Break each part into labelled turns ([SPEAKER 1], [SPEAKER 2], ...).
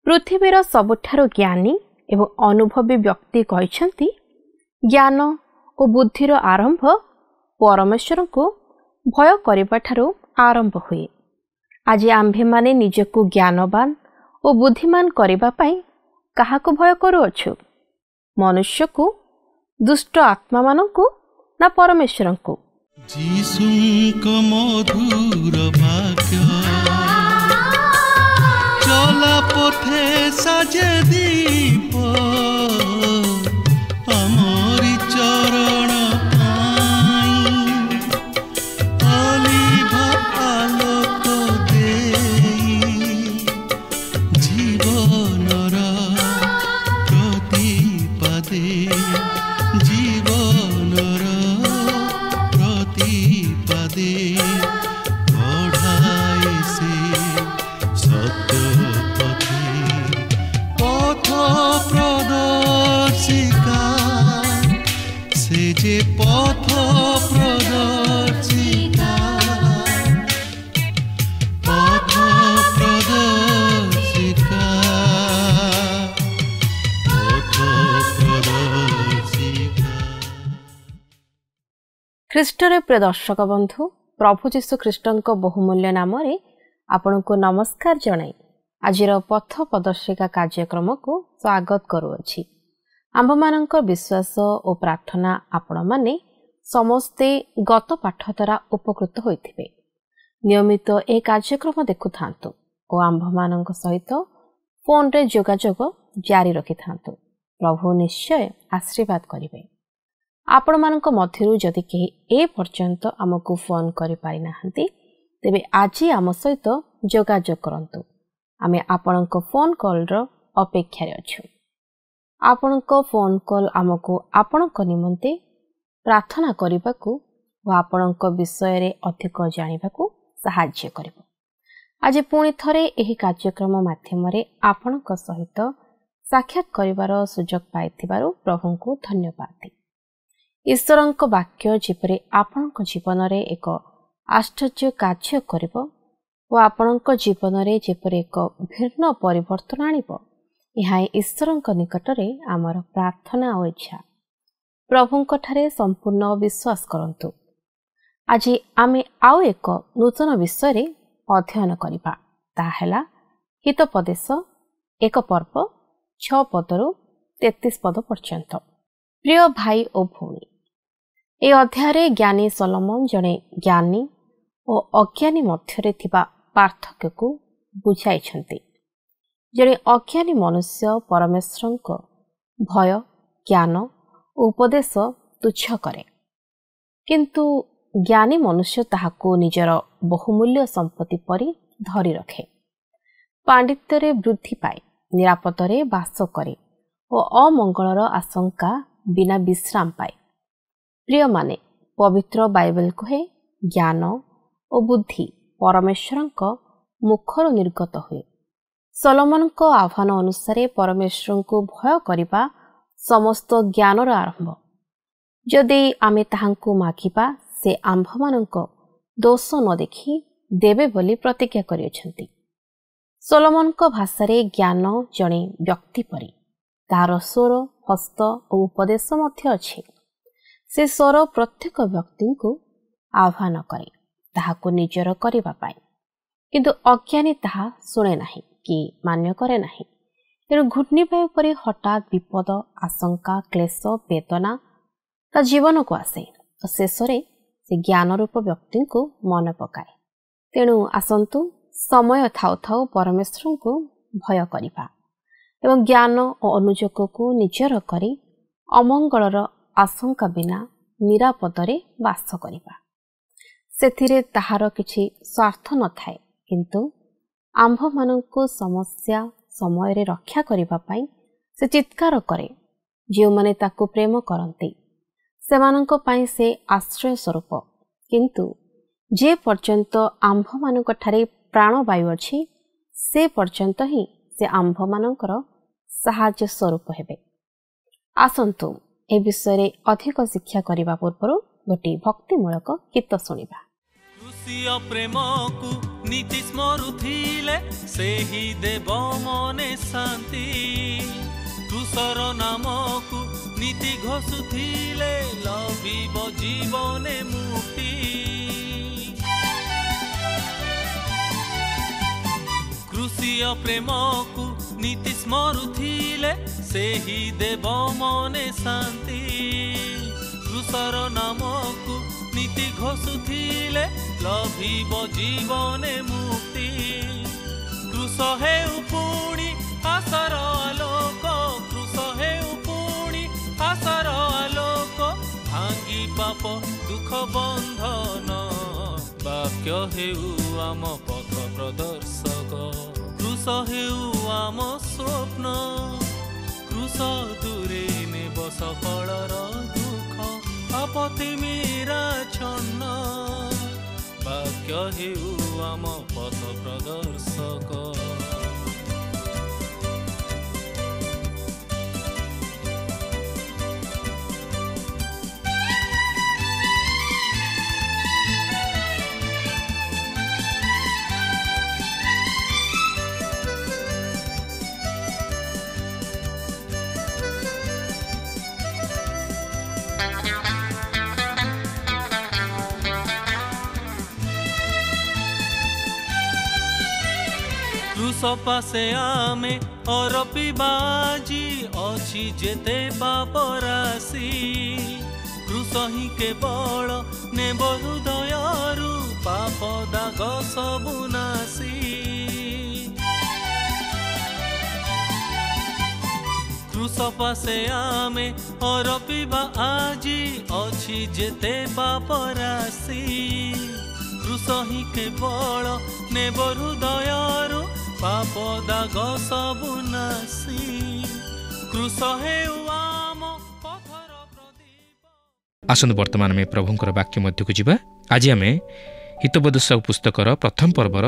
[SPEAKER 1] पृथ्वीर सबुठारु ज्ञानी एवं अनुभवी व्यक्ति कहते ज्ञान और बुद्धिर आरंभ परमेश्वर को भय करने आरंभ हुए। आज आम्भे माने निजको ज्ञानवान और बुद्धिमान करने क्या भय करुअछु? मनुष्य को, दुष्ट आत्मा मान को, ना परमेश्वर को?
[SPEAKER 2] मधुर वाक्य चला पथे साजे दीप आमरी चरण अलिभा आलोक देई जीवनर प्रतिपदे जीवनर प्रतिपदे बढ़ाए से सत्य प्रदर्शिका से जे पथ प्रदर्शिका पथ प्रदर्शिका पथ प्रदर्शिका।
[SPEAKER 1] ख्रीष्टर प्रिय दर्शक बंधु, प्रभु जीशु ख्रीष्टन बहुमूल्य नाम आपण को नमस्कार जनाई आजिर पथ प्रदर्शिका कार्यक्रम को स्वागत करुअछि। आंभ मानक विश्वास और प्रार्थना आपण माने समस्ते गत पाठ द्वारा उपकृत होइथिबे। नियमित ए कार्यक्रम देखु थांतु और आंभ मानक सहित फोन रे जोगाजोग जारी रखि थांतु। प्रभु निश्चय आशीर्वाद करिवे। आपण मानक मध्यरु जदि केही ए पर्यंत हमकु फोन करि पारि नाहंती तेबे आज आम सहित जोगाजोग करंतु। आमे आपणक फोन कॉल रो अपेक्षा रे अछु। आपणक फोन कॉल आमको आपणक निमंते प्रार्थना करिबाकू व आपणक विषय रे अधिक जानिबाकू सहाय्य करिबो। आज पुणी थरे एही कार्यक्रम माध्यम रे आपणक सहित साक्षात करिवार सुजोग पाइथिबारु प्रभुंकु धन्यवाद। ईश्वरक वाक्य जेपरि आपणक जीवन रे एक आश्चर्य कार्य करिबो और आपणक जीवन रे जेपरि एक भिन्न परिवर्तन आनिबो, यह ईश्वरक निकट रे आमर प्रार्थना और इच्छा। प्रभुंक ठारे संपूर्ण विश्वास करंतु। आज आमे आउ एक नूतन विषय रे अध्ययन करिबा। ताहेला हितोपदेश 1 पर्व 6 पदरु 33 पद पर्यंत। प्रिय भाई और भौणी, ए अध्याय रे ज्ञानी सोलोमन जने ज्ञानी और अज्ञानी मध्यरे थिबा पार्थक्य को बुझाइछन्ति। जने अज्ञानी मनुष्य परमेश्वर को भय, ज्ञान और उपदेश तुच्छ करे, किंतु ज्ञानी मनुष्य ताहाको निजर बहुमूल्य संपत्ति परि धरी रखे। पांडित्य रे वृद्धि पाए, निरापद रे वास करे और अमंगलर आशंका बिना विश्राम पाए। प्रिय माने, पवित्र बाइबल कहे ज्ञान और बुद्धि परमेश्वरक मुखर निर्गत हुए। सोलोमन को आह्वान अनुसार परमेश्वर को भय करिबा समस्त ज्ञानर आरंभ। जदि आमे ताहांकु मागिबा से आंभ मानक दोष न देखि देबे बोली प्रतिज्ञा करियछन्ति। सोलोमन को भाषा रे ज्ञान जणे व्यक्ति परि, तार स्वर, हस्त और उपदेश मध्य अछि। से स्वर प्रत्येक व्यक्ति को आह्वान करे ताहाको निजर करिबा पाए, किंतु अज्ञानी ताहा सुने नाही कि मान्य करे नाही। तेणु घूर्णिवायु परि हठात विपद, आशंका, क्लेश, वेदना ता जीवन को आसे तो शेष रे से ज्ञान रूप व्यक्ति को मन पकाए। तेणु आसंतु समय थाउ थाउ परमेश्वर को भय करिबा एवं ज्ञान और अनुजोग को निजर करी अमंगलर आशंका बिना निरापद रे वास करिबा। सेथिरे ताहार किछि स्वार्थ न थाए, किंतु आंभ माननको समस्या समय रे रक्षा करिबा पाई से चित्कार करे। जो माने ताको प्रेम करंती सेमाननको पाई से आश्रय स्वरूप, किंतु जे पर्यंत आंभ मानक ठारे प्राणवायु अछि से पर्यंत ही से आंभ मानकर साहाय्य स्वरूप हेबे। आसंतु ए विषय रे अधिक शिक्षा करिबा पूर्व गोटे भक्तिमूलक गीत शुणिबा।
[SPEAKER 2] प्रेम को
[SPEAKER 3] नीति स्मरुथिले सेही देव मने शांति क्रूसर नामकु नीति घोषुथिले लभिब जीवने मुक्ति क्रूसीय प्रेमकु नीति स्मरुथिले सेही देव मने शांति क्रूसर नामकु नीति घोषुथिले लभिब जीवने मुक्ति क्रूस हेउ पुणी आशार आलोक क्रूस हेउ पुणी आशार आलोक भांगी पाप दुख बंधन वाक्य हेउ आम पथ प्रदर्शक क्रूस हेउ आम स्वप्न क्रूस दूरे नेब सफलर दुख आपत्ति मेरा छन्न वाक्य हेउ आम पथ प्रदर्शक क्रूस पासे आमे और पिबाजी अच्छी जेते पाप राशि क्रूस ही केवल नेब हृदयरु पाप दाग सबु नासी क्रूस पासे आमे और पिबा आजी अच्छी जेते पाप राशि क्रूस ही केवल नेब हृदयरु पाप दाग सबु नासी क्रूस हेउ आम पथर प्रदीप।
[SPEAKER 4] आसନ୍ତୁ ବର୍ତ୍ତମାନ ଆମେ ପ୍ରଭୁଙ୍କର ବାକ୍ୟ ମଧ୍ୟକୁ ଯିବା। ଆଜି ଆମେ ହିତୋପଦେଶ ପୁସ୍ତକର ପ୍ରଥମ ପର୍ବର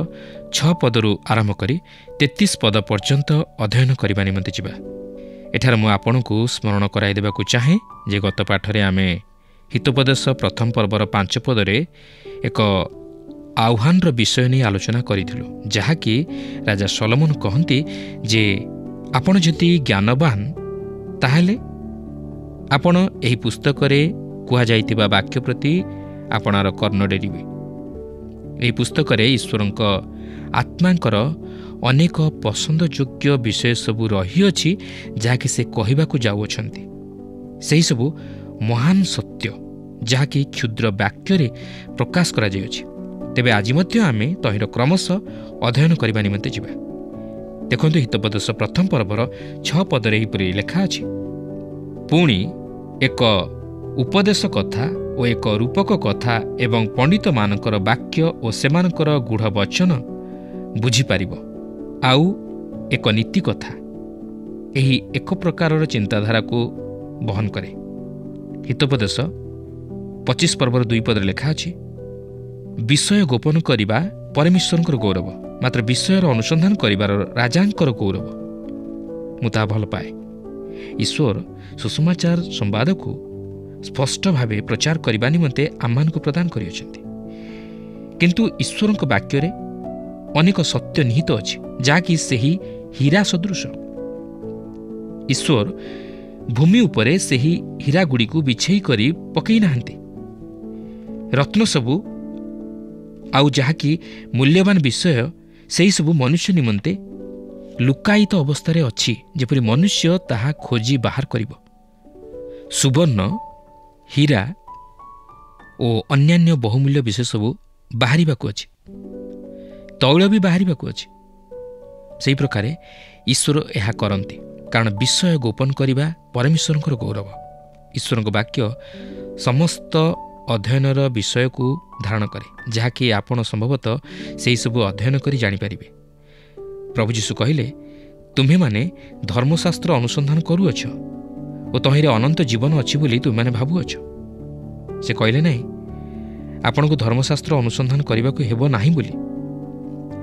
[SPEAKER 4] 6 ପଦରୁ ଆରମ୍ଭ କରି 33 ପଦ ପର୍ଯ୍ୟନ୍ତ ଅଧ୍ୟୟନ କରିବା ନିମନ୍ତେ ଯିବା। ଏଠାରେ ମୁଁ ଆପଣଙ୍କୁ ସ୍ମରଣ କରାଇ ଦେବାକୁ ଚାହେଁ ଯେ ଗତ ପାଠରେ ଆମେ ହିତୋପଦେଶ ପ୍ରଥମ ପର୍ବର 5 ପଦରେ ଏକ ଆହ୍ୱାନର ବିଷୟ ନେଇ ଆଲୋଚନା କରିଥିଲୁ, ଯାହାକି ରାଜା ସଲୋମନ କହନ୍ତି ଯେ ଆପଣ ଯଦି ଜ୍ଞାନବାନ ତାହେଲେ ଆପଣ ଏହି ପୁସ୍ତକରେ କୁହାଯାଇଥିବା ବାକ୍ୟ ପ୍ରତି ଆପଣର କର୍ଣ୍ଣ ଡେରିବେ। ଏହି ପୁସ୍ତକରେ ଈଶ୍ୱରଙ୍କ ଆତ୍ମାଙ୍କର ଅନେକ ପସନ୍ଦଯୋଗ୍ୟ ବିଷୟ ସବୁ ରହିଅଛି, ଯାହାକି ସେ କହିବାକୁ ଯାଉଅଛନ୍ତି। ସେହିସବୁ ମହାନ ସତ୍ୟ ଯାହାକି କ୍ଷୁଦ୍ର ବାକ୍ୟରେ ପ୍ରକାଶ କରାଯାଇଅଛି। ତେବେ ଆଜି ମଧ୍ୟ ଆମେ ତହିଁର କ୍ରମଶଃ ଅଧ୍ୟୟନ କରିବା ନିମନ୍ତେ ଯିବା। ଦେଖନ୍ତୁ ହିତୋପଦେଶ ପ୍ରଥମ ପର୍ବର 6 ପଦରେ ଏହିପରି ଲେଖା ଅଛି, ପୁଣି ଏକ ଉପଦେଶ କଥା ଓ ଏକ ରୂପକ କଥା ଏବଂ ପଣ୍ଡିତମାନଙ୍କର ବାକ୍ୟ ଓ ସେମାନଙ୍କର ଗୂଢ଼ ବଚନ ବୁଝିପାରିବ, ଆଉ ଏକ ନୀତି କଥା ଏହି ଏକ ପ୍ରକାରର ଚିନ୍ତାଧାରାକୁ ବହନ କରେ। ହିତୋପଦେଶ 25 ପର୍ବର 2 ପଦରେ ଲେଖା ଅଛି, ବିଷୟ ଗୋପନ କରିବା ପରମେଶ୍ୱରଙ୍କର ଗୌରବ, ମାତ୍ର ବିଷୟର ଅନୁସନ୍ଧାନ କରିବାର ରାଜାଙ୍କର ଗୌରବ। ମୁଁ ତାହା ଭଲ ପାଏ। ଈଶ୍ୱର ସୁସମାଚାର ସମ୍ବାଦକୁ ସ୍ପଷ୍ଟ ଭାବେ ପ୍ରଚାର କରିବା ନିମନ୍ତେ ଆମମାନଙ୍କୁ ପ୍ରଦାନ କରିଅଛନ୍ତି, କିନ୍ତୁ ଈଶ୍ୱରଙ୍କ ବାକ୍ୟରେ ଅନେକ ସତ୍ୟ ନିହିତ ଅଛି, ଯାହାକି ସେହି ହୀରା ସଦୃଶ। ଈଶ୍ୱର ଭୂମି ଉପରେ ସେହି ହୀରାଗୁଡ଼ିକୁ ବିଛେଇ କରି ପକାଇ ନାହାନ୍ତି। ରତ୍ନ ସବୁ ଆଉ ଯାହାକି ମୂଲ୍ୟବାନ ବିଷୟ ସେହିସବୁ ମନୁଷ୍ୟ ନିମନ୍ତେ ଲୁକାୟିତ ଅବସ୍ଥାରେ ଅଛି, ଯେପରି ମନୁଷ୍ୟ ତାହା ଖୋଜି ବାହାର କରିବ। ସୁବର୍ଣ୍ଣ, ହୀରା ଓ ଅନ୍ୟାନ୍ୟ ବହୁମୂଲ୍ୟ ବିଷୟ ସବୁ ବାହାରିବାକୁ ଅଛି, ତୈଳ ବି ବାହାରିବାକୁ ଅଛି। ସେହି ପ୍ରକାରେ ଈଶ୍ୱର ଏହା କରନ୍ତି, କାରଣ ବିଷୟ ଗୋପନ କରିବା ପରମେଶ୍ୱରଙ୍କର ଗୌରବ। ଈଶ୍ୱରଙ୍କ ବାକ୍ୟ ସମସ୍ତ ଅଧ୍ୟୟନର ବିଷୟକୁ ଧାରଣ କରେ, ଯାହାକି ଆପଣ ସମ୍ଭବତଃ ସେହିସବୁ ଅଧ୍ୟୟନ କରି ଜାଣିପାରିବେ। ପ୍ରଭୁ ଯୀଶୁ କହିଲେ, ତୁମ୍ଭେମାନେ ଧର୍ମଶାସ୍ତ୍ର ଅନୁସନ୍ଧାନ କରୁଅଛ ଓ ତହିଁରେ ଅନନ୍ତ ଜୀବନ ଅଛି ବୋଲି ତୁମେମାନେ ଭାବୁଅଛ। ସେ କହିଲେ ନାହିଁ ଆପଣଙ୍କୁ ଧର୍ମଶାସ୍ତ୍ର ଅନୁସନ୍ଧାନ କରିବାକୁ ହେବ ନାହିଁ ବୋଲି।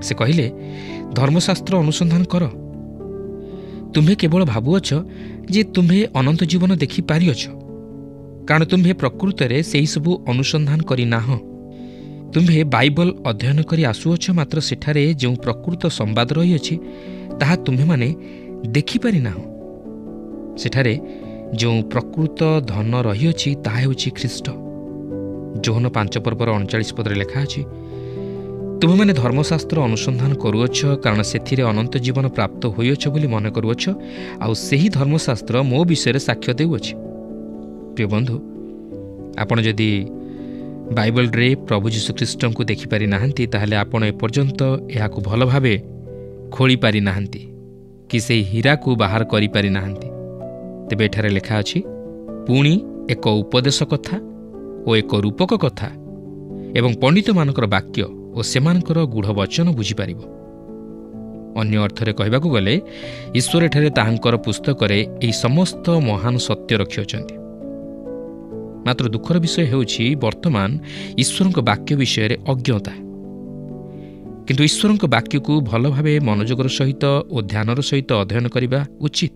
[SPEAKER 4] ସେ କହିଲେ ଧର୍ମଶାସ୍ତ୍ର ଅନୁସନ୍ଧାନ କର। ତୁମ୍ଭେ କେବଳ ଭାବୁଅଛ ଯେ ତୁମ୍ଭେ ଅନନ୍ତ ଜୀବନ ଦେଖିପାରିଅଛ, କାରଣ ତୁମ୍ଭେ ପ୍ରକୃତରେ ସେହିସବୁ ଅନୁସନ୍ଧାନ କରିନାହଁ। ତୁମ୍ଭେ ବାଇବଲ ଅଧ୍ୟୟନ କରି ଆସୁଅଛ, ମାତ୍ର ସେଠାରେ ଯେଉଁ ପ୍ରକୃତ ସମ୍ବାଦ ରହିଅଛି ତାହା ତୁମ୍ଭେମାନେ ଦେଖିପାରିନାହଁ। ସେଠାରେ ଯେଉଁ ପ୍ରକୃତ ଧନ ରହିଅଛି ତାହା ହେଉଛି ଖ୍ରୀଷ୍ଟ। ଯୋହନ 5:39 ଲେଖା ଅଛି, ତୁମେମାନେ ଧର୍ମଶାସ୍ତ୍ର ଅନୁସନ୍ଧାନ କରୁଅଛ, କାରଣ ସେଥିରେ ଅନନ୍ତ ଜୀବନ ପ୍ରାପ୍ତ ହୋଇଅଛ ବୋଲି ମନେ କରୁଅଛ, ଆଉ ସେହି ଧର୍ମଶାସ୍ତ୍ର ମୋ ବିଷୟରେ ସାକ୍ଷ୍ୟ ଦେଉଅଛି। ପ୍ରିୟ ବନ୍ଧୁ, ଆପଣ ଯଦି ବାଇବଲରେ ପ୍ରଭୁ ଯୀଶୁଖ୍ରୀଷ୍ଟଙ୍କୁ ଦେଖିପାରି ନାହାନ୍ତି, ତାହେଲେ ଆପଣ ଏପର୍ଯ୍ୟନ୍ତ ଏହାକୁ ଭଲ ଭାବେ ଖୋଳି ପାରିନାହାନ୍ତି କି ସେହି ହୀରାକୁ ବାହାର କରିପାରି ନାହାନ୍ତି। ତେବେ ଏଠାରେ ଲେଖା ଅଛି, ପୁଣି ଏକ ଉପଦେଶ କଥା ଓ ଏକ ରୂପକ କଥା ଏବଂ ପଣ୍ଡିତମାନଙ୍କର ବାକ୍ୟ ଓ ସେମାନଙ୍କର ଗୂଢ଼ ବଚନ ବୁଝିପାରିବ। ଅନ୍ୟ ଅର୍ଥରେ କହିବାକୁ ଗଲେ, ଈଶ୍ୱର ଏଠାରେ ତାହାଙ୍କର ପୁସ୍ତକରେ ଏହି ସମସ୍ତ ମହାନ ସତ୍ୟ ରଖିଅଛନ୍ତି। ମାତ୍ର ଦୁଃଖର ବିଷୟ ହେଉଛି, ବର୍ତ୍ତମାନ ଈଶ୍ୱରଙ୍କ ବାକ୍ୟ ବିଷୟରେ ଅଜ୍ଞତା। କିନ୍ତୁ ଈଶ୍ୱରଙ୍କ ବାକ୍ୟକୁ ଭଲ ଭାବେ ମନୋଯୋଗର ସହିତ ଓ ଧ୍ୟାନର ସହିତ ଅଧ୍ୟୟନ କରିବା ଉଚିତ।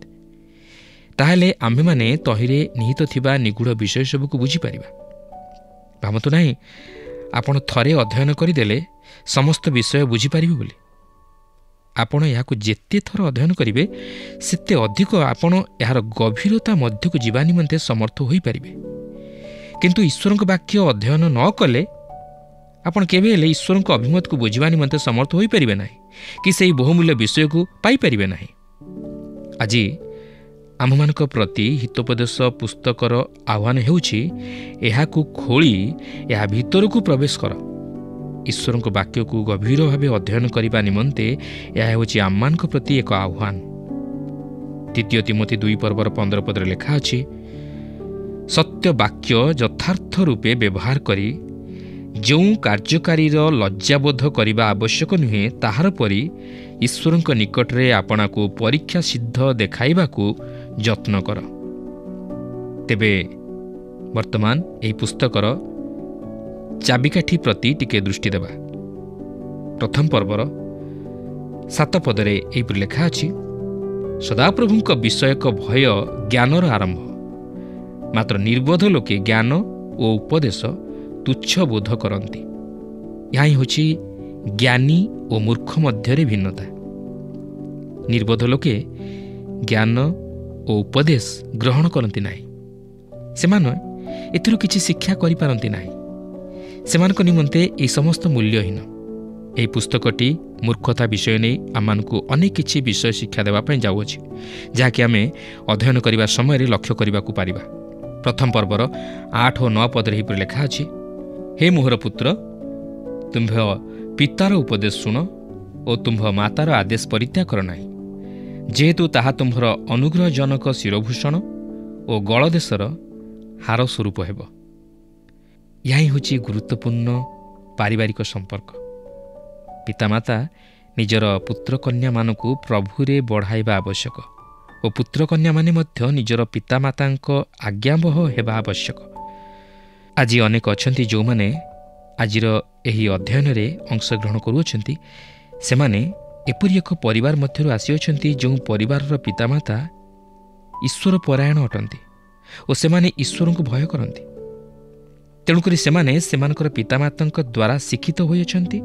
[SPEAKER 4] ତାହେଲେ ଆମ୍ଭେମାନେ ତହିଁରେ ନିହିତ ଥିବା ନିଗୂଢ଼ ବିଷୟ ସବୁକୁ ବୁଝିପାରିବା। ଭାବନ୍ତୁ ନାହିଁ ଆପଣ ଥରେ ଅଧ୍ୟୟନ କରିଦେଲେ ସମସ୍ତ ବିଷୟ ବୁଝିପାରିବେ ବୋଲି। ଆପଣ ଏହାକୁ ଯେତେ ଥର ଅଧ୍ୟୟନ କରିବେ, ସେତେ ଅଧିକ ଆପଣ ଏହାର ଗଭୀରତା ମଧ୍ୟକୁ ଯିବା ନିମନ୍ତେ ସମର୍ଥ ହୋଇପାରିବେ। କିନ୍ତୁ ଈଶ୍ୱରଙ୍କ ବାକ୍ୟ ଅଧ୍ୟୟନ ନ କଲେ ଆପଣ କେବେ ହେଲେ ଈଶ୍ୱରଙ୍କ ଅଭିମତକୁ ବୁଝିବା ନିମନ୍ତେ ସମର୍ଥ ହୋଇପାରିବେ ନାହିଁ କି ସେହି ବହୁମୂଲ୍ୟ ବିଷୟକୁ ପାଇପାରିବେ ନାହିଁ। ଆଜି ଆମମାନଙ୍କ ପ୍ରତି ହିତୋପଦେଶ ପୁସ୍ତକର ଆହ୍ୱାନ ହେଉଛି, ଏହାକୁ ଖୋଳି ଏହା ଭିତରକୁ ପ୍ରବେଶ କର। ଈଶ୍ୱରଙ୍କ ବାକ୍ୟକୁ ଗଭୀର ଭାବେ ଅଧ୍ୟୟନ କରିବା ନିମନ୍ତେ ଏହା ହେଉଛି ଆମମାନଙ୍କ ପ୍ରତି ଏକ ଆହ୍ୱାନ। 2 ତିମୋଥୀ 2:15 ଲେଖା ଅଛି, ସତ୍ୟ ବାକ୍ୟ ଯଥାର୍ଥ ରୂପେ ବ୍ୟବହାର କରି ଯେଉଁ କାର୍ଯ୍ୟକାରୀର ଲଜ୍ଜାବୋଧ କରିବା ଆବଶ୍ୟକ ନୁହେଁ, ତାହାର ପରି ଈଶ୍ୱରଙ୍କ ନିକଟରେ ଆପଣାକୁ ପରୀକ୍ଷା ସିଦ୍ଧ ଦେଖାଇବାକୁ ଯତ୍ନ କର। ତେବେ ବର୍ତ୍ତମାନ ଏହି ପୁସ୍ତକର ଚାବିକାଠି ପ୍ରତି ଟିକେ ଦୃଷ୍ଟି ଦେବା। ପ୍ରଥମ ପର୍ବର 7 ପଦରେ ଏହିପରି ଲେଖା ଅଛି, ସଦାପ୍ରଭୁଙ୍କ ବିଷୟକ ଭୟ ଜ୍ଞାନର ଆରମ୍ଭ, ମାତ୍ର ନିର୍ବୋଧ ଲୋକେ ଜ୍ଞାନ ଓ ଉପଦେଶ ତୁଚ୍ଛ ବୋଧ କରନ୍ତି। ଏହା ହିଁ ହେଉଛି ଜ୍ଞାନୀ ଓ ମୂର୍ଖ ମଧ୍ୟରେ ଭିନ୍ନତା। ନିର୍ବୋଧ ଲୋକେ ଜ୍ଞାନ ଓ ଉପଦେଶ ଗ୍ରହଣ କରନ୍ତି ନାହିଁ। ସେମାନେ ଏଥିରୁ କିଛି ଶିକ୍ଷା କରିପାରନ୍ତି ନାହିଁ। ସେମାନଙ୍କ ନିମନ୍ତେ ଏହି ସମସ୍ତ ମୂଲ୍ୟହୀନ। ଏହି ପୁସ୍ତକଟି ମୂର୍ଖତା ବିଷୟ ନେଇ ଆମମାନଙ୍କୁ ଅନେକ କିଛି ବିଷୟ ଶିକ୍ଷା ଦେବା ପାଇଁ ଯାଉଅଛି, ଯାହାକି ଆମେ ଅଧ୍ୟୟନ କରିବା ସମୟରେ ଲକ୍ଷ୍ୟ କରିବାକୁ ପାରିବା। ପ୍ରଥମ ପର୍ବର 8 ଓ 9 ପଦରେ ଏହିପରି ଲେଖା ଅଛି, ହେ ମୋହର ପୁତ୍ର, ତୁମ୍ଭ ପିତାର ଉପଦେଶ ଶୁଣ ଓ ତୁମ୍ଭ ମାତାର ଆଦେଶ ପରିତ୍ୟାଗ କର ନାହିଁ, ଯେହେତୁ ତାହା ତୁମ୍ଭର ଅନୁଗ୍ରହଜନକ ଶିରଭୂଷଣ ଓ ଗଳଦେଶର ହାର ସ୍ୱରୂପ ହେବ। ଏହା ହିଁ ହେଉଛି ଗୁରୁତ୍ୱପୂର୍ଣ୍ଣ ପାରିବାରିକ ସମ୍ପର୍କ। ପିତାମାତା ନିଜର ପୁତ୍ରକନ୍ୟାମାନଙ୍କୁ ପ୍ରଭୁରେ ବଢ଼ାଇବା ଆବଶ୍ୟକ ଓ ପୁତ୍ରକନ୍ୟାମାନେ ମଧ୍ୟ ନିଜର ପିତାମାତାଙ୍କ ଆଜ୍ଞାବହ ହେବା ଆବଶ୍ୟକ। ଆଜି ଅନେକ ଅଛନ୍ତି ଯେଉଁମାନେ ଆଜିର ଏହି ଅଧ୍ୟୟନରେ ଅଂଶଗ୍ରହଣ କରୁଅଛନ୍ତି। ସେମାନେ ଏପରି ଏକ ପରିବାର ମଧ୍ୟରୁ ଆସିଅଛନ୍ତି ଯେଉଁ ପରିବାରର ପିତାମାତା ଈଶ୍ୱର ପରାୟଣ ଅଟନ୍ତି ଓ ସେମାନେ ଈଶ୍ୱରଙ୍କୁ ଭୟ କରନ୍ତି। ତେଣୁକରି ସେମାନେ ସେମାନଙ୍କର ପିତାମାତାଙ୍କ ଦ୍ୱାରା ଶିକ୍ଷିତ ହୋଇଅଛନ୍ତି,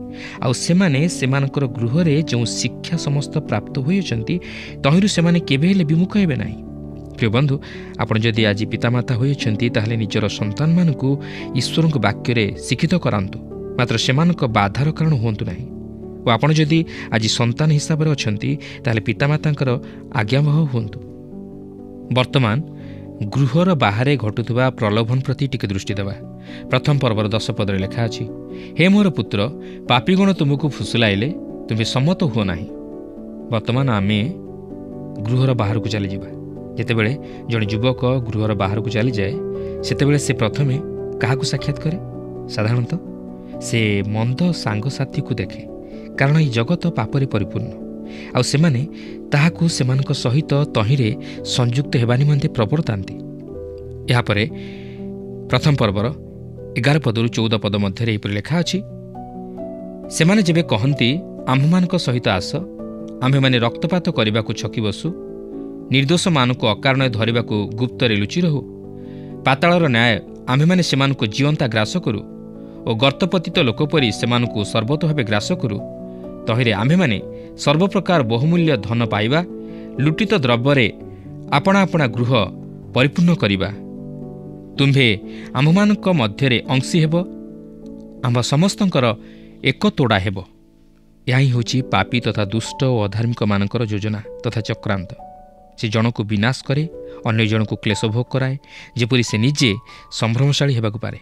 [SPEAKER 4] ଆଉ ସେମାନେ ସେମାନଙ୍କର ଗୃହରେ ଯେଉଁ ଶିକ୍ଷା ସମସ୍ତ ପ୍ରାପ୍ତ ହୋଇଅଛନ୍ତି, ତହିଁରୁ ସେମାନେ କେବେ ହେଲେ ବିମୁଖ ହେବେ ନାହିଁ। ପ୍ରିୟ ବନ୍ଧୁ, ଆପଣ ଯଦି ଆଜି ପିତାମାତା ହୋଇଅଛନ୍ତି, ତାହେଲେ ନିଜର ସନ୍ତାନମାନଙ୍କୁ ଈଶ୍ୱରଙ୍କ ବାକ୍ୟରେ ଶିକ୍ଷିତ କରାନ୍ତୁ, ମାତ୍ର ସେମାନଙ୍କ ବାଧାର କାରଣ ହୁଅନ୍ତୁ ନାହିଁ। ଓ ଆପଣ ଯଦି ଆଜି ସନ୍ତାନ ହିସାବରେ ଅଛନ୍ତି, ତାହେଲେ ପିତାମାତାଙ୍କର ଆଜ୍ଞାବହ ହୁଅନ୍ତୁ। ବର୍ତ୍ତମାନ ଗୃହର ବାହାରେ ଘଟୁଥିବା ପ୍ରଲୋଭନ ପ୍ରତି ଟିକେ ଦୃଷ୍ଟି ଦେବା। ପ୍ରଥମ ପର୍ବର 10 ପଦରେ ଲେଖା ଅଛି, ହେ ମୋର ପୁତ୍ର, ପାପୀଗଣ ତୁମକୁ ଫୁସୁଲାଇଲେ ତୁମେ ସମ୍ମତ ହୁଅ ନାହିଁ। ବର୍ତ୍ତମାନ ଆମେ ଗୃହର ବାହାରକୁ ଚାଲିଯିବା। ଯେତେବେଳେ ଜଣେ ଯୁବକ ଗୃହର ବାହାରକୁ ଚାଲିଯାଏ, ସେତେବେଳେ ସେ ପ୍ରଥମେ କାହାକୁ ସାକ୍ଷାତ କରେ? ସାଧାରଣତଃ ସେ ମନ୍ଦ ସାଙ୍ଗସାଥୀକୁ ଦେଖେ, କାରଣ ଏହି ଜଗତ ପାପରେ ପରିପୂର୍ଣ୍ଣ, ଆଉ ସେମାନେ ତାହାକୁ ସେମାନଙ୍କ ସହିତ ତହିଁରେ ସଂଯୁକ୍ତ ହେବା ନିମନ୍ତେ ପ୍ରବର୍ତ୍ତାନ୍ତି। ଏହାପରେ ପ୍ରଥମ ପର୍ବର 11 ପଦରୁ 14 ପଦ ମଧ୍ୟରେ ଏହିପରି ଲେଖା ଅଛି, ସେମାନେ ଯେବେ କହନ୍ତି ଆମ୍ଭମାନଙ୍କ ସହିତ ଆସ, ଆମ୍ଭେମାନେ ରକ୍ତପାତ କରିବାକୁ ଛକି ବସୁ, ନିର୍ଦ୍ଦୋଷମାନଙ୍କୁ ଅକାରଣରେ ଧରିବାକୁ ଗୁପ୍ତରେ ଲୁଚି ରହୁ, ପାତାଳର ନ୍ୟାୟ ଆମ୍ଭେମାନେ ସେମାନଙ୍କୁ ଜୀଅନ୍ତା ଗ୍ରାସ କରୁ ଓ ଓ ଗର୍ତ୍ତପତିତ ଲୋକ ପରି ସେମାନଙ୍କୁ ସର୍ବତ ଭାବେ ଗ୍ରାସ କରୁ, ତହିଁରେ ଆମ୍ଭେମାନେ ସର୍ବପ୍ରକାର ବହୁମୂଲ୍ୟ ଧନ ପାଇବା, ଲୁଟିତ ଦ୍ରବ୍ୟରେ ଆପଣା ଆପଣା ଗୃହ ପରିପୂର୍ଣ୍ଣ କରିବା। ତୁମ୍ଭେ ଆମ୍ଭମାନଙ୍କ ମଧ୍ୟରେ ଅଂଶୀ ହେବ, ଆମ୍ଭ ସମସ୍ତଙ୍କର ଏକ ତୋଡ଼ା ହେବ। ଏହା ହିଁ ହେଉଛି ପାପୀ ତଥା ଦୁଷ୍ଟ ଓ ଅଧାର୍ମିକମାନଙ୍କର ଯୋଜନା ତଥା ଚକ୍ରାନ୍ତ। ସେ ଜଣକୁ ବିନାଶ କରେ, ଅନ୍ୟ ଜଣକୁ କ୍ଲେଶ ଭୋଗ କରାଏ, ଯେପରି ସେ ନିଜେ ସମ୍ଭ୍ରମଶାଳୀ ହେବାକୁ ପାରେ।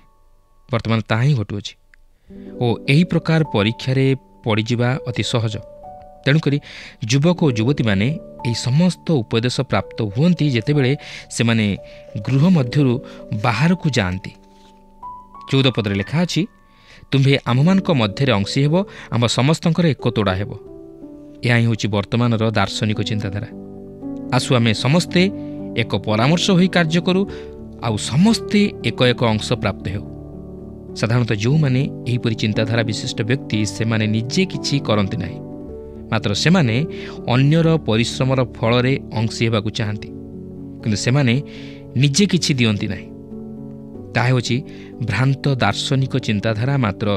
[SPEAKER 4] ବର୍ତ୍ତମାନ ତାହା ହିଁ ଘଟୁଅଛି ଓ ଏହି ପ୍ରକାର ପରୀକ୍ଷାରେ ପଡ଼ିଯିବା ଅତି ସହଜ। ତେଣୁକରି ଯୁବକ ଓ ଯୁବତୀମାନେ ଏହି ସମସ୍ତ ଉପଦେଶ ପ୍ରାପ୍ତ ହୁଅନ୍ତି ଯେତେବେଳେ ସେମାନେ ଗୃହ ମଧ୍ୟରୁ ବାହାରକୁ ଯାଆନ୍ତି। 14 ପଦରେ ଲେଖା ଅଛି, ତୁମ୍ଭେ ଆମ୍ଭମାନଙ୍କ ମଧ୍ୟରେ ଅଂଶୀ ହେବ, ଆମ୍ଭ ସମସ୍ତଙ୍କର ଏକ ତୋଡ଼ା ହେବ। ଏହା ହିଁ ହେଉଛି ବର୍ତ୍ତମାନର ଦାର୍ଶନିକ ଚିନ୍ତାଧାରା। ଆସୁ ଆମେ ସମସ୍ତେ ଏକ ପରାମର୍ଶ ହୋଇ କାର୍ଯ୍ୟ କରୁ, ଆଉ ସମସ୍ତେ ଏକ ଏକ ଅଂଶ ପ୍ରାପ୍ତ ହେଉ। ସାଧାରଣତଃ ଯେଉଁମାନେ ଏହିପରି ଚିନ୍ତାଧାରା ବିଶିଷ୍ଟ ବ୍ୟକ୍ତି, ସେମାନେ ନିଜେ କିଛି କରନ୍ତି ନାହିଁ, ମାତ୍ର ସେମାନେ ଅନ୍ୟର ପରିଶ୍ରମର ଫଳରେ ଅଂଶୀ ହେବାକୁ ଚାହାନ୍ତି, କିନ୍ତୁ ସେମାନେ ନିଜେ କିଛି ଦିଅନ୍ତି ନାହିଁ। ତାହା ହେଉଛି ଭ୍ରାନ୍ତ ଦାର୍ଶନିକ ଚିନ୍ତାଧାରା। ମାତ୍ର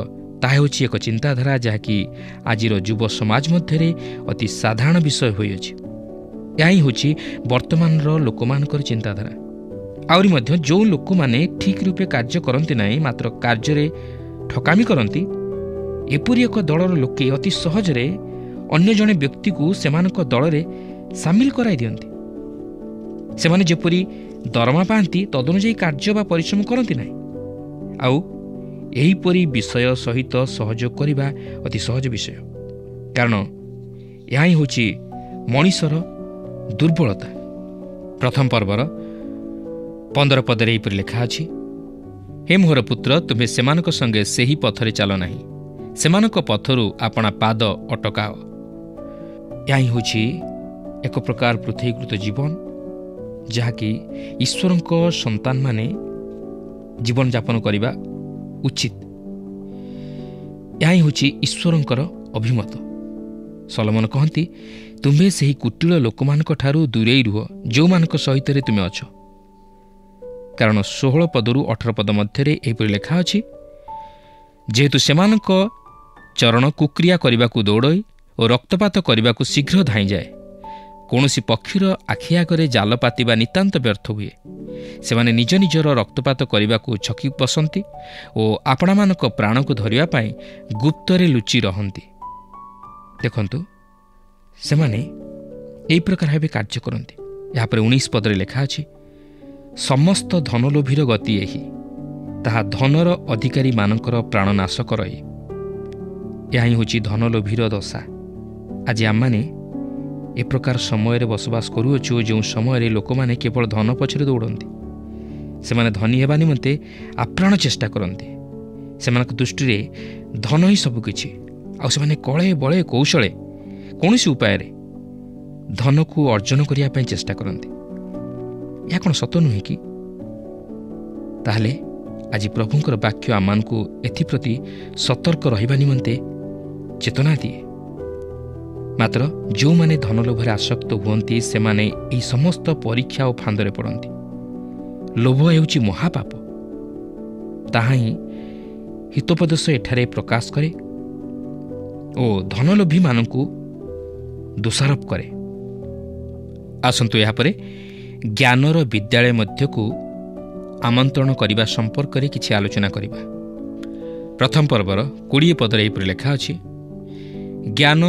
[SPEAKER 4] ତାହା ହେଉଛି ଏକ ଚିନ୍ତାଧାରା ଯାହାକି ଆଜିର ଯୁବ ସମାଜ ମଧ୍ୟରେ ଅତି ସାଧାରଣ ବିଷୟ ହୋଇଅଛି। ଏହା ହିଁ ହେଉଛି ବର୍ତ୍ତମାନର ଲୋକମାନଙ୍କର ଚିନ୍ତାଧାରା। ଆହୁରି ମଧ୍ୟ ଯେଉଁ ଲୋକମାନେ ଠିକ୍ ରୂପେ କାର୍ଯ୍ୟ କରନ୍ତି ନାହିଁ, ମାତ୍ର କାର୍ଯ୍ୟରେ ଠକାମି କରନ୍ତି, ଏପରି ଏକ ଦଳର ଲୋକେ ଅତି ସହଜରେ ଅନ୍ୟ ଜଣେ ବ୍ୟକ୍ତିକୁ ସେମାନଙ୍କ ଦଳରେ ସାମିଲ କରାଇ ଦିଅନ୍ତି। ସେମାନେ ଯେପରି ଦରମା ପାଆନ୍ତି ତଦନୁଯାୟୀ କାର୍ଯ୍ୟ ବା ପରିଶ୍ରମ କରନ୍ତି ନାହିଁ, ଆଉ ଏହିପରି ବିଷୟ ସହିତ ସହଯୋଗ କରିବା ଅତି ସହଜ ବିଷୟ, କାରଣ ଏହା ହିଁ ହେଉଛି ମଣିଷର ଦୁର୍ବଳତା। ପ୍ରଥମ ପର୍ବର 15 ପଦରେ ଏହିପରି ଲେଖା ଅଛି, ହେ ମୋହର ପୁତ୍ର, ତୁମେ ସେମାନଙ୍କ ସଙ୍ଗେ ସେହି ପଥରେ ଚାଲ ନାହିଁ, ସେମାନଙ୍କ ପଥରୁ ଆପଣା ପାଦ ଅଟକାଅ। ଏହା ହିଁ ହେଉଛି ଏକ ପ୍ରକାର ପୃଥକୀକୃତ ଜୀବନ, ଯାହାକି ଈଶ୍ୱରଙ୍କ ସନ୍ତାନମାନେ ଜୀବନଯାପନ କରିବା ଉଚିତ। ଏହା ହିଁ ହେଉଛି ଈଶ୍ୱରଙ୍କର ଅଭିମତ। ସଲୋମନ କହନ୍ତି, ତୁମ୍ଭେ ସେହି କୁଟିଳ ଲୋକମାନଙ୍କ ଠାରୁ ଦୂରେଇ ରୁହ ଯେଉଁମାନଙ୍କ ସହିତରେ ତୁମେ ଅଛ। କାରଣ 16 ପଦରୁ 18 ପଦ ମଧ୍ୟରେ ଏହିପରି ଲେଖା ଅଛି, ଯେହେତୁ ସେମାନଙ୍କ ଚରଣ କୁକ୍ରିୟା କରିବାକୁ ଦୌଡ଼ଇ ଓ ରକ୍ତପାତ କରିବାକୁ ଶୀଘ୍ର ଧାଇଁଯାଏ, କୌଣସି ପକ୍ଷୀର ଆଖି ଆଗରେ ଜାଲ ପାତିବା ନିତାନ୍ତ ବ୍ୟର୍ଥ ହୁଏ। ସେମାନେ ନିଜ ନିଜର ରକ୍ତପାତ କରିବାକୁ ଛକି ବସନ୍ତି ଓ ଆପଣମାନଙ୍କ ପ୍ରାଣକୁ ଧରିବା ପାଇଁ ଗୁପ୍ତରେ ଲୁଚି ରହନ୍ତି। ଦେଖନ୍ତୁ, ସେମାନେ ଏହି ପ୍ରକାର ଭାବେ କାର୍ଯ୍ୟ କରନ୍ତି। ଏହାପରେ 19 ପଦରେ ଲେଖା ଅଛି, ସମସ୍ତ ଧନଲୋଭୀର ଗତି ଏହି, ତାହା ଧନର ଅଧିକାରୀମାନଙ୍କର ପ୍ରାଣନାଶ କରଏ। ଏହା ହିଁ ହେଉଛି ଧନଲୋଭୀର ଦଶା। ଆଜି ଆମମାନେ ଏ ପ୍ରକାର ସମୟରେ ବସବାସ କରୁଅଛୁ, ଯେଉଁ ସମୟରେ ଲୋକମାନେ କେବଳ ଧନ ପଛରେ ଦୌଡ଼ନ୍ତି। ସେମାନେ ଧନୀ ହେବା ନିମନ୍ତେ ଆପ୍ରାଣ ଚେଷ୍ଟା କରନ୍ତି। ସେମାନଙ୍କ ଦୃଷ୍ଟିରେ ଧନ ହିଁ ସବୁକିଛି, ଆଉ ସେମାନେ କଳେ ବଳେ କୌଶଳେ କୌଣସି ଉପାୟରେ ଧନକୁ ଅର୍ଜନ କରିବା ପାଇଁ ଚେଷ୍ଟା କରନ୍ତି। ଏହା କ'ଣ ସତ ନୁହେଁ କି? ତାହେଲେ ଆଜି ପ୍ରଭୁଙ୍କର ବାକ୍ୟ ଆମମାନଙ୍କୁ ଏଥିପ୍ରତି ସତର୍କ ରହିବା ନିମନ୍ତେ ଚେତନା ଦିଏ। ମାତ୍ର ଯେଉଁମାନେ ଧନଲୋଭରେ ଆସକ୍ତ ହୁଅନ୍ତି, ସେମାନେ ଏହି ସମସ୍ତ ପରୀକ୍ଷା ଓ ଫାନ୍ଦରେ ପଡ଼ନ୍ତି। ଲୋଭ ହେଉଛି ମହାପାପ। ତାହା ହିଁ ହିତୋପଦେଶ ଏଠାରେ ପ୍ରକାଶ କରେ ଓ ଧନଲୋଭୀମାନଙ୍କୁ ଦୋଷାରୋପ କରେ। ଆସନ୍ତୁ ଏହାପରେ ଜ୍ଞାନର ବିଦ୍ୟାଳୟ ମଧ୍ୟକୁ ଆମନ୍ତ୍ରଣ କରିବା ସମ୍ପର୍କରେ କିଛି ଆଲୋଚନା କରିବା। ପ୍ରଥମ ପର୍ବର 20 ପଦରେ ଏହିପରି ଲେଖା ଅଛି, ଜ୍ଞାନ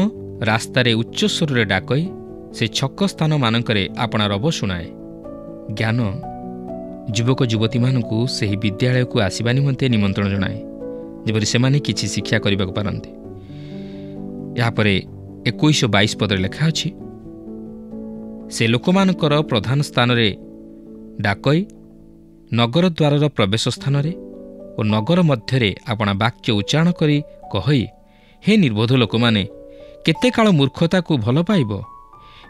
[SPEAKER 4] ରାସ୍ତାରେ ଉଚ୍ଚସ୍ୱରରେ ଡାକଇ ସେ ଛକ ସ୍ଥାନମାନଙ୍କରେ ଆପଣା ରବ ଶୁଣାଏ। ଜ୍ଞାନ ଯୁବକ ଯୁବତୀମାନଙ୍କୁ ସେହି ବିଦ୍ୟାଳୟକୁ ଆସିବା ନିମନ୍ତେ ନିମନ୍ତ୍ରଣ ଜଣାଏ, ଯେପରି ସେମାନେ କିଛି ଶିକ୍ଷା କରିବାକୁ ପାରନ୍ତି। ଏହାପରେ 21 ଓ 22 ପଦରେ ଲେଖା ଅଛି, ସେ ଲୋକମାନଙ୍କର ପ୍ରଧାନ ସ୍ଥାନରେ ଡାକଇ ନଗର ଦ୍ୱାରର ପ୍ରବେଶ ସ୍ଥାନରେ ଓ ନଗର ମଧ୍ୟରେ ଆପଣା ବାକ୍ୟ ଉଚ୍ଚାରଣ କରି କହଇ, ହେ ନିର୍ବୋଧ ଲୋକମାନେ, କେତେ କାଳ ମୂର୍ଖତାକୁ ଭଲ ପାଇବ?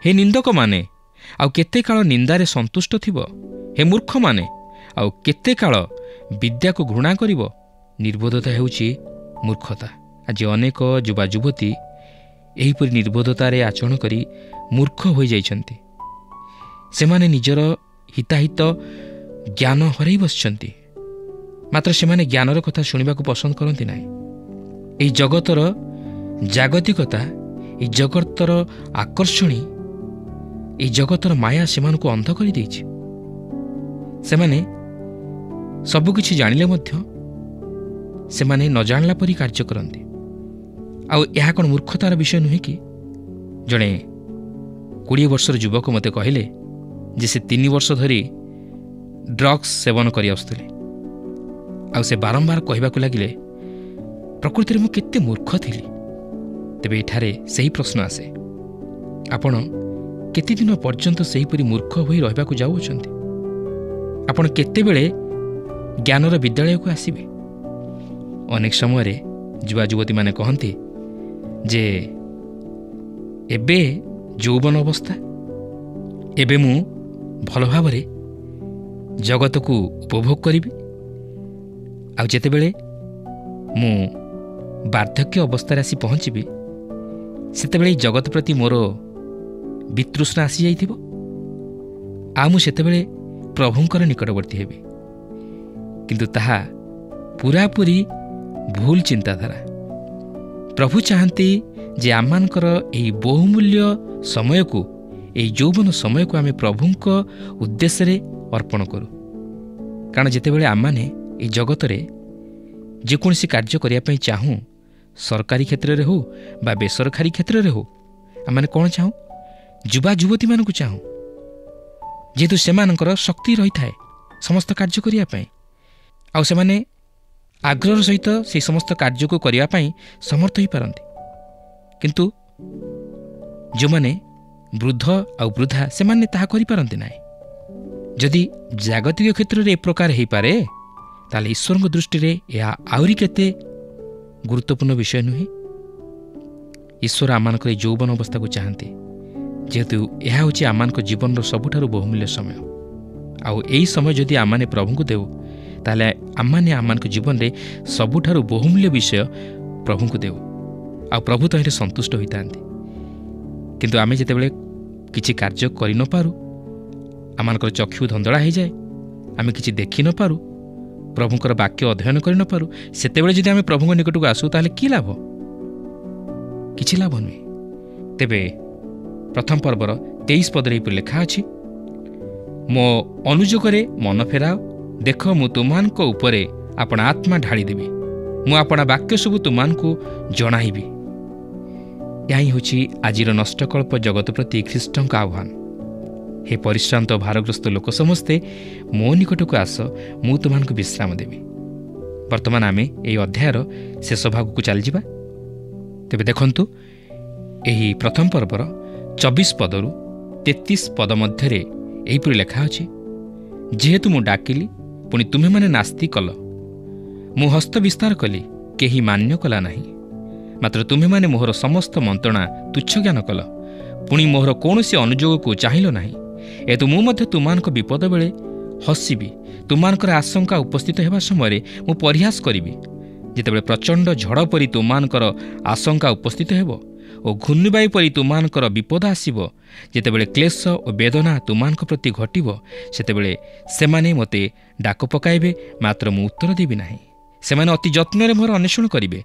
[SPEAKER 4] ହେ ନିନ୍ଦକମାନେ, ଆଉ କେତେ କାଳ ନିନ୍ଦାରେ ସନ୍ତୁଷ୍ଟ ଥିବ? ହେ ମୂର୍ଖମାନେ, ଆଉ କେତେ କାଳ ବିଦ୍ୟାକୁ ଘୃଣା କରିବ? ନିର୍ବୋଧତା ହେଉଛି ମୂର୍ଖତା। ଆଜି ଅନେକ ଯୁବା ଯୁବତୀ ଏହିପରି ନିର୍ବୋଧତାରେ ଆଚରଣ କରି ମୂର୍ଖ ହୋଇଯାଇଛନ୍ତି। ସେମାନେ ନିଜର ହିତାହିତ ଜ୍ଞାନ ହରାଇ ବସିଛନ୍ତି। ମାତ୍ର ସେମାନେ ଜ୍ଞାନର କଥା ଶୁଣିବାକୁ ପସନ୍ଦ କରନ୍ତି ନାହିଁ। ଏହି ଜଗତର ଜାଗତିକତା, ଏହି ଜଗତର ଆକର୍ଷଣୀ, ଏହି ଜଗତର ମାୟା ସେମାନଙ୍କୁ ଅନ୍ଧ କରିଦେଇଛି। ସେମାନେ ସବୁକିଛି ଜାଣିଲେ ମଧ୍ୟ ସେମାନେ ନ ଜାଣିଲା ପରି କାର୍ଯ୍ୟ କରନ୍ତି। ଆଉ ଏହା କ'ଣ ମୂର୍ଖତାର ବିଷୟ ନୁହେଁ କି? ଜଣେ 20 ବର୍ଷର ଯୁବକ ମୋତେ କହିଲେ ଯେ ସେ 3 ବର୍ଷ ଧରି ଡ୍ରଗ୍ସ ସେବନ କରି ଆସୁଥିଲେ। ଆଉ ସେ ବାରମ୍ବାର କହିବାକୁ ଲାଗିଲେ, ପ୍ରକୃତିରେ ମୁଁ କେତେ ମୂର୍ଖ ଥିଲି। ତେବେ ଏଠାରେ ସେହି ପ୍ରଶ୍ନ ଆସେ, ଆପଣ କେତେଦିନ ପର୍ଯ୍ୟନ୍ତ ସେହିପରି ମୂର୍ଖ ହୋଇ ରହିବାକୁ ଯାଉଅଛନ୍ତି? ଆପଣ କେତେବେଳେ ଜ୍ଞାନର ବିଦ୍ୟାଳୟକୁ ଆସିବେ? ଅନେକ ସମୟରେ ଯୁବା ଯୁବତୀମାନେ କହନ୍ତି ଯେ ଏବେ ଯୌବନ ଅବସ୍ଥା, ଏବେ ମୁଁ ଭଲ ଭାବରେ ଜଗତକୁ ଉପଭୋଗ କରିବି, ଆଉ ଯେତେବେଳେ ମୁଁ ବାର୍ଦ୍ଧକ୍ୟ ଅବସ୍ଥାରେ ଆସି ପହଞ୍ଚିବି ସେତେବେଳେ ଏହି ଜଗତ ପ୍ରତି ମୋର ବିତୃଷ୍ଣା ଆସିଯାଇଥିବ, ଆଉ ମୁଁ ସେତେବେଳେ ପ୍ରଭୁଙ୍କର ନିକଟବର୍ତ୍ତୀ ହେବି। କିନ୍ତୁ ତାହା ପୁରାପୁରି ଭୁଲ ଚିନ୍ତାଧାରା। ପ୍ରଭୁ ଚାହାନ୍ତି ଯେ ଆମମାନଙ୍କର ଏହି ବହୁମୂଲ୍ୟ ସମୟକୁ, ଏହି ଯୌବନ ସମୟକୁ ଆମେ ପ୍ରଭୁଙ୍କ ଉଦ୍ଦେଶ୍ୟରେ ଅର୍ପଣ କରୁ। କାରଣ ଯେତେବେଳେ ଆମମାନେ ଏହି ଜଗତରେ ଯେକୌଣସି କାର୍ଯ୍ୟ କରିବା ପାଇଁ ଚାହୁଁ, ସରକାରୀ କ୍ଷେତ୍ରରେ ହେଉ ବା ବେସରକାରୀ କ୍ଷେତ୍ରରେ ହେଉ, ଆମମାନେ କ'ଣ ଚାହୁଁ? ଯୁବା ଯୁବତୀମାନଙ୍କୁ ଚାହୁଁ, ଯେହେତୁ ସେମାନଙ୍କର ଶକ୍ତି ରହିଥାଏ ସମସ୍ତ କାର୍ଯ୍ୟ କରିବା ପାଇଁ, ଆଉ ସେମାନେ ଆଗ୍ରହର ସହିତ ସେହି ସମସ୍ତ କାର୍ଯ୍ୟକୁ କରିବା ପାଇଁ ସମର୍ଥ ହୋଇପାରନ୍ତି। କିନ୍ତୁ ଯେଉଁମାନେ ବୃଦ୍ଧ ଆଉ ବୃଦ୍ଧା, ସେମାନେ ତାହା କରିପାରନ୍ତି ନାହିଁ। ଯଦି ଜାଗତିକ କ୍ଷେତ୍ରରେ ଏ ପ୍ରକାର ହୋଇପାରେ, ତାହେଲେ ଈଶ୍ୱରଙ୍କ ଦୃଷ୍ଟିରେ ଏହା ଆହୁରି କେତେ ଗୁରୁତ୍ୱପୂର୍ଣ୍ଣ ବିଷୟ ନୁହେଁ? ଈଶ୍ୱର ଆମମାନଙ୍କର ଏହି ଯୌବନ ଅବସ୍ଥାକୁ ଚାହାନ୍ତି, ଯେହେତୁ ଏହା ହେଉଛି ଆମମାନଙ୍କ ଜୀବନର ସବୁଠାରୁ ବହୁମୂଲ୍ୟ ସମୟ। ଆଉ ଏହି ସମୟ ଯଦି ଆମମାନେ ପ୍ରଭୁଙ୍କୁ ଦେଉ, ତାହେଲେ ଆମମାନେ ଆମମାନଙ୍କ ଜୀବନରେ ସବୁଠାରୁ ବହୁମୂଲ୍ୟ ବିଷୟ ପ୍ରଭୁଙ୍କୁ ଦେଉ, ଆଉ ପ୍ରଭୁ ତହିଁରେ ସନ୍ତୁଷ୍ଟ ହୋଇଥାନ୍ତି। କିନ୍ତୁ ଆମେ ଯେତେବେଳେ କିଛି କାର୍ଯ୍ୟ କରିନପାରୁ, ଆମମାନଙ୍କର ଚକ୍ଷୁ ଧନ୍ଦଳା ହୋଇଯାଏ, ଆମେ କିଛି ଦେଖିନପାରୁ, ପ୍ରଭୁଙ୍କର ବାକ୍ୟ ଅଧ୍ୟୟନ କରିନପାରୁ, ସେତେବେଳେ ଯଦି ଆମେ ପ୍ରଭୁଙ୍କ ନିକଟକୁ ଆସୁ, ତାହେଲେ କି ଲାଭ? କିଛି ଲାଭ ନୁହେଁ। ତେବେ ପ୍ରଥମ ପର୍ବର 23 ପଦରେ ଏହିପରି ଲେଖା ଅଛି, ମୋ ଅନୁଯୋଗରେ ମନ ଫେରାଅ, ଦେଖ ମୁଁ ତୁମମାନଙ୍କ ଉପରେ ଆପଣ ଆତ୍ମା ଢାଳିଦେବି, ମୁଁ ଆପଣ ବାକ୍ୟ ସବୁ ତୁମମାନଙ୍କୁ ଜଣାଇବି। ଏହା ହିଁ ହେଉଛି ଆଜିର ନଷ୍ଟକଳ୍ପ ଜଗତ ପ୍ରତି ଖ୍ରୀଷ୍ଟଙ୍କ ଆହ୍ୱାନ। ହେ ପରିଶ୍ରାନ୍ତ ଭାରଗ୍ରସ୍ତ ଲୋକ ସମସ୍ତେ, ମୋ ନିକଟକୁ ଆସ, ମୁଁ ତୁମମାନଙ୍କୁ ବିଶ୍ରାମ ଦେବି। ବର୍ତ୍ତମାନ ଆମେ ଏହି ଅଧ୍ୟାୟର ଶେଷ ଭାଗକୁ ଚାଲିଯିବା। ତେବେ ଦେଖନ୍ତୁ, ଏହି ପ୍ରଥମ ପର୍ବର 24 ପଦରୁ 33 ପଦ ମଧ୍ୟରେ ଏହିପରି ଲେଖା ଅଛି, ଯେହେତୁ ମୁଁ ଡାକିଲି ପୁଣି ତୁମେମାନେ ନାସ୍ତି କଲ, ମୁଁ ହସ୍ତ ବିସ୍ତାର କଲି, କେହି ମାନ୍ୟ କଲା ନାହିଁ। ମାତ୍ର ତୁମେମାନେ ମୋହର ସମସ୍ତ ମନ୍ତ୍ରଣା ତୁଚ୍ଛ ଜ୍ଞାନ କଲ, ପୁଣି ମୋହର କୌଣସି ଅନୁଯୋଗକୁ ଚାହିଁଲ ନାହିଁ। ଏତୁ ମୁଁ ମଧ୍ୟ ତୁମମାନଙ୍କ ବିପଦ ବେଳେ ହସିବି, ତୁମମାନଙ୍କର ଆଶଙ୍କା ଉପସ୍ଥିତ ହେବା ସମୟରେ ମୁଁ ପରିହାସ କରିବି। ଯେତେବେଳେ ପ୍ରଚଣ୍ଡ ଝଡ଼ ପରି ତୁମମାନଙ୍କର ଆଶଙ୍କା ଉପସ୍ଥିତ ହେବ ଓ ଘୂର୍ଣ୍ଣିବାୟୁ ପରି ତୁମମାନଙ୍କର ବିପଦ ଆସିବ, ଯେତେବେଳେ କ୍ଲେଶ ଓ ବେଦନା ତୁମମାନଙ୍କ ପ୍ରତି ଘଟିବ, ସେତେବେଳେ ସେମାନେ ମୋତେ ଡାକ ପକାଇବେ, ମାତ୍ର ମୁଁ ଉତ୍ତର ଦେବି ନାହିଁ। ସେମାନେ ଅତି ଯତ୍ନରେ ମୋର ଅନ୍ୱେଷଣ କରିବେ,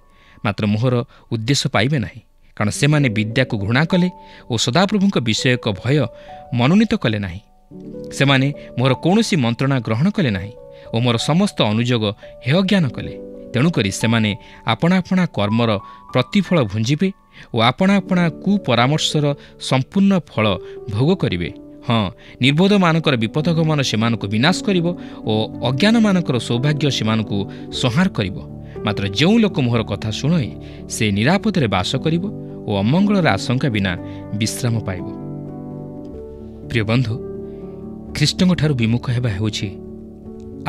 [SPEAKER 4] ମାତ୍ର ମୋହର ଉଦ୍ଦେଶ୍ୟ ପାଇବେ ନାହିଁ। କାରଣ ସେମାନେ ବିଦ୍ୟାକୁ ଘୃଣା କଲେ ଓ ସଦାପ୍ରଭୁଙ୍କ ବିଷୟକ ଭୟ ମନୋନୀତ କଲେ ନାହିଁ। ସେମାନେ ମୋର କୌଣସି ମନ୍ତ୍ରଣା ଗ୍ରହଣ କଲେ ନାହିଁ ଓ ମୋର ସମସ୍ତ ଅନୁଯୋଗ ହେୟ ଜ୍ଞାନ କଲେ। ତେଣୁକରି ସେମାନେ ଆପଣା ଆପଣା କର୍ମର ପ୍ରତିଫଳ ଭୁଞ୍ଜିବେ ଓ ଆପଣା ଆପଣା କୁପରାମର୍ଶର ସମ୍ପୂର୍ଣ୍ଣ ଫଳ ଭୋଗ କରିବେ। ହଁ, ନିର୍ବୋଧମାନଙ୍କର ବିପଦଗମନ ସେମାନଙ୍କୁ ବିନାଶ କରିବ ଓ ଅଜ୍ଞାନମାନଙ୍କର ସୌଭାଗ୍ୟ ସେମାନଙ୍କୁ ସଂହାର କରିବ। ମାତ୍ର ଯେଉଁ ଲୋକ ମୋହର କଥା ଶୁଣେ, ସେ ନିରାପଦରେ ବାସ କରିବ ଓ ଅମଙ୍ଗଳର ଆଶଙ୍କା ବିନା ବିଶ୍ରାମ ପାଇବ। ପ୍ରିୟ ବନ୍ଧୁ, ଖ୍ରୀଷ୍ଟଙ୍କଠାରୁ ବିମୁଖ ହେବା ହେଉଛି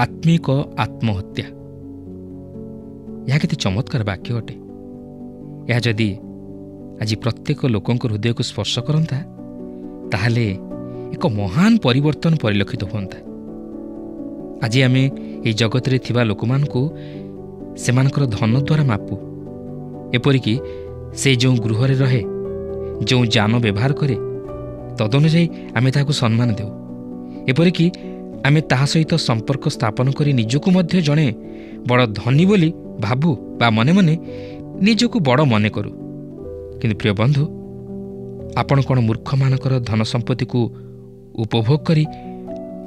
[SPEAKER 4] ଆତ୍ମିକ ଆତ୍ମହତ୍ୟା। ଏହା କେତେ ଚମତ୍କାର ବାକ୍ୟ ଅଟେ। ଏହା ଯଦି ଆଜି ପ୍ରତ୍ୟେକ ଲୋକଙ୍କ ହୃଦୟକୁ ସ୍ପର୍ଶ କରନ୍ତା, ତାହେଲେ ଏକ ମହାନ ପରିବର୍ତ୍ତନ ପରିଲକ୍ଷିତ ହୁଅନ୍ତା। ଆଜି ଆମେ ଏହି ଜଗତରେ ଥିବା ଲୋକମାନଙ୍କୁ ସେମାନଙ୍କର ଧନ ଦ୍ୱାରା ମାପୁ, ଏପରିକି ସେ ଯେଉଁ ଗୃହରେ ରହେ, ଯେଉଁ ଯାନ ବ୍ୟବହାର କରେ, ତଦନୁଯାୟୀ ଆମେ ତାହାକୁ ସମ୍ମାନ ଦେଉ। ଏପରିକି आमे ताहा सहित संपर्क स्थापन करी निजकु मध्य जणे बड़ धनी बोली भाबू बा मने मने निजकु बड़ मने करू। किंतु प्रिय बंधु, आपण कोन मूर्ख मानकर धन संपत्ति को उपभोग करी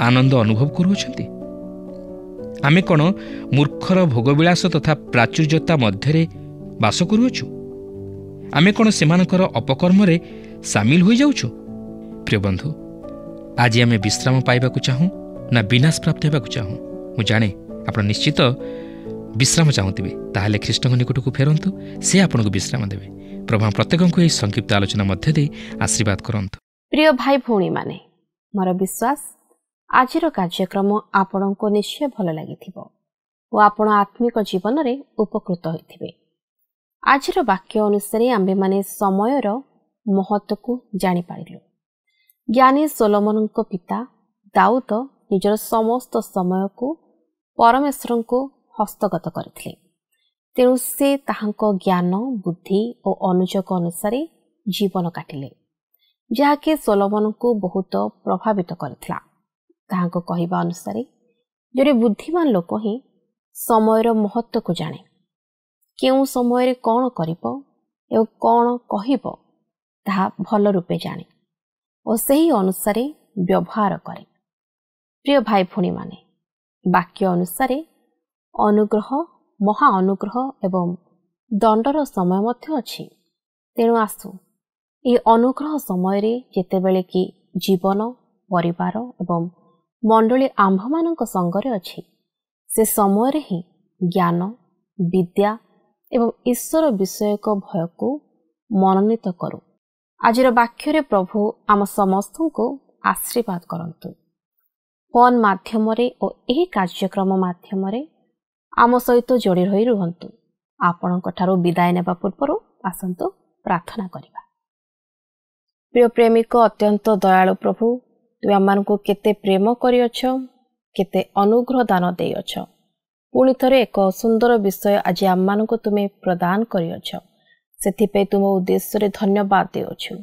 [SPEAKER 4] आनंद अनुभव करूछंती? आमे कोन मूर्खर भोगविलास तथा प्राचुर्यता मध्यरे बास करूछु? आमे कोन सेमानकर अपकर्म रे सामिल होई जाउछु? प्रिय बंधु, आज आमे विश्राम पाइबाकु चाहूँ ना विनाश प्राप्त हेबाकु चाहूँ? मु जाने आपण निश्चित विश्राम चाहूथिबे। ताहले ख्रीष्टଙ୍କ निकटକୁ फेरंतु, से आपनको विश्राम देबे। प्रभु प्रत्येकଙ୍କୁ ଏହି संक्षिप्त आलोचना मध्य दे आशीर्वाद करंतु।
[SPEAKER 1] प्रिय भाई भौणी माने, मोर विश्वास आजिर कार्यक्रम आपणको निश्चय भल लागिथिबो ओ आपण आत्मिक जीवन रे उपकृत होइथिबे। आजिर वाक्य अनुसार आम्बे माने समयर महत्व को जानि पारिलु। ज्ञानी सोलोमनको पिता दाऊद निजर समस्त समय को परमेश्वर को हस्तगत करथिले। तेणु से ताहांको ज्ञान बुद्धि और अनुयोग अनुसार जीवन काटिले, जहाँकि सोलोमन को बहुत प्रभावित करथिला। ताहांको कहिबा अनुसार जरे बुद्धिमान लोक ही समयर महत्व को जाने, केउ समय कौन करिबो एवं कौन कहिबो ताहा भल रूपे जाने और सही अनुसार व्यवहार करे। प्रिय भाई भौणी माने, वाक्य अनुसार अनुग्रह महा अनुग्रह एवं दंडर समय मध्य अछि। तेणु आसु ये अनुग्रह समय जेतेबेले कि जीवन परिवार एवं मंडली आंभ मानक संगरे अछि, से समय ही ज्ञान विद्या एवं ईश्वर विषयक भय को मनोनीत करू। आजिर वाक्य प्रभु आम समस्त को आशीर्वाद करंतु। फोन माध्यम और यही कार्यक्रम माध्यम आम सहित जोड़ी रही रुहंतु। आपणक ठारू विदाय नेबा पूर्व आसंतु प्रार्थना करिबा। प्रिय प्रेमिक अत्यंत दयालु प्रभु, तुम आमको केते प्रेम करियछ, केते अनुग्रह दान देयछ। पुणी थरे एक सुंदर विषय आज आमको तुम्हें प्रदान करियछ, सेथिपे तुम उद्देश्य धन्यवाद देउछु।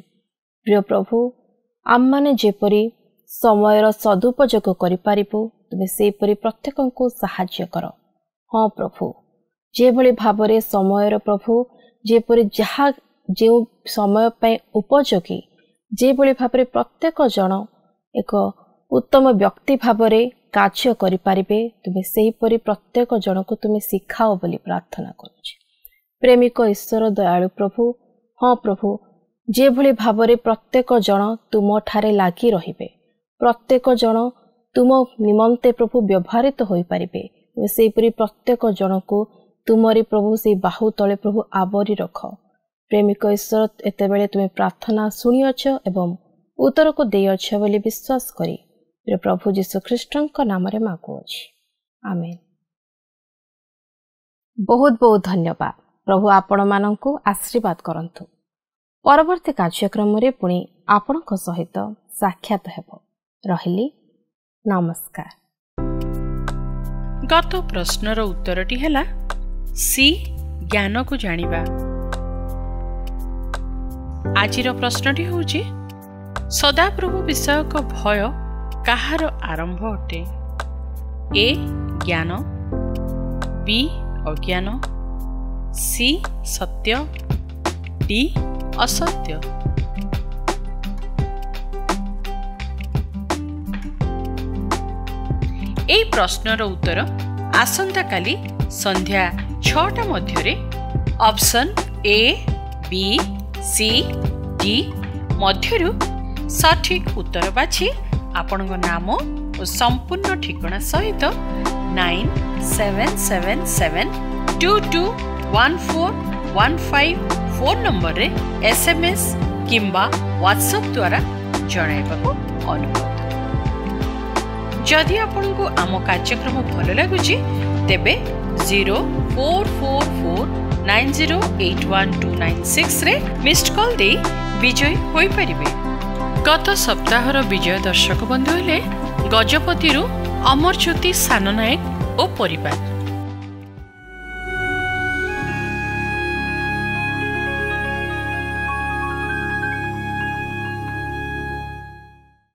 [SPEAKER 1] प्रिय प्रभु, आम माने जेपरी समयर सदुपयोग करिपारिबु, तुमे सेपरी प्रत्येक को सहाय्य कर। हाँ प्रभु, जेभली भावरे समयर प्रभु जेपरी जहा जो समय पे उपयोगी, जेभली भावरे प्रत्येक जन एक उत्तम व्यक्ति भावरे कार्य करिपारिबे, तुमे सेहीपरि प्रत्येक जन को तुमे शिखाओ बोली प्रार्थना करुछि। प्रेमिक ईश्वर दयालु प्रभु, हाँ प्रभु, जेभली भावरे प्रत्येक जन तुम ठारे लागी रहिबे, प्रत्येक जन तुम निमंते प्रभु व्यवहारित होई पारिबे, सेहीपरि प्रत्येक जन को तुमरी प्रभु से बाहु तले प्रभु आवरी रख। प्रेमिक ईश्वर एतेबेले तुमे प्रार्थना सुनियछ एवं उत्तर को देयछ बोली विश्वास करी प्रभु जीशु ख्रीष्टଙ୍କ नामरे मागुछि, आमेन। बहुत बहुत धन्यवाद। प्रभु आपण मानंकु आशीर्वाद करंतु। परवर्ती कार्यक्रम रे पुणी आपणक सहित साक्षात हेबो। रहिली, नमस्कार।
[SPEAKER 5] गत प्रश्नर उत्तरटी हैला सी ज्ञान को जानिबा। आजिर प्रश्नटी होउची सदाप्रभु विषयक भय काहार आरंभ अटे? ए ज्ञान, बी अज्ञान, सी सत्य, डी असत्य। এই প্রশ্নর উত্তর আসন্তা কালি সন্ধ্যা 6টা মধ্যে option A B C D মধ্যরু সঠিক উত্তর বাছি आपणक नाम और संपूर्ण ठिकाना सहित 9777221415 फोन नंबर रे SMS किंबा व्हाट्सएप द्वारा जणाइबाको अनुरोध। जदि आपनको आम कार्यक्रम भल लगुची तेबे 044490812996 रे मिस्ड कॉल दे विजय होई परिबे। गत सप्ताहर विजय दर्शक बंधु हेले गजपति अमरज्योति साननायक और परिवार।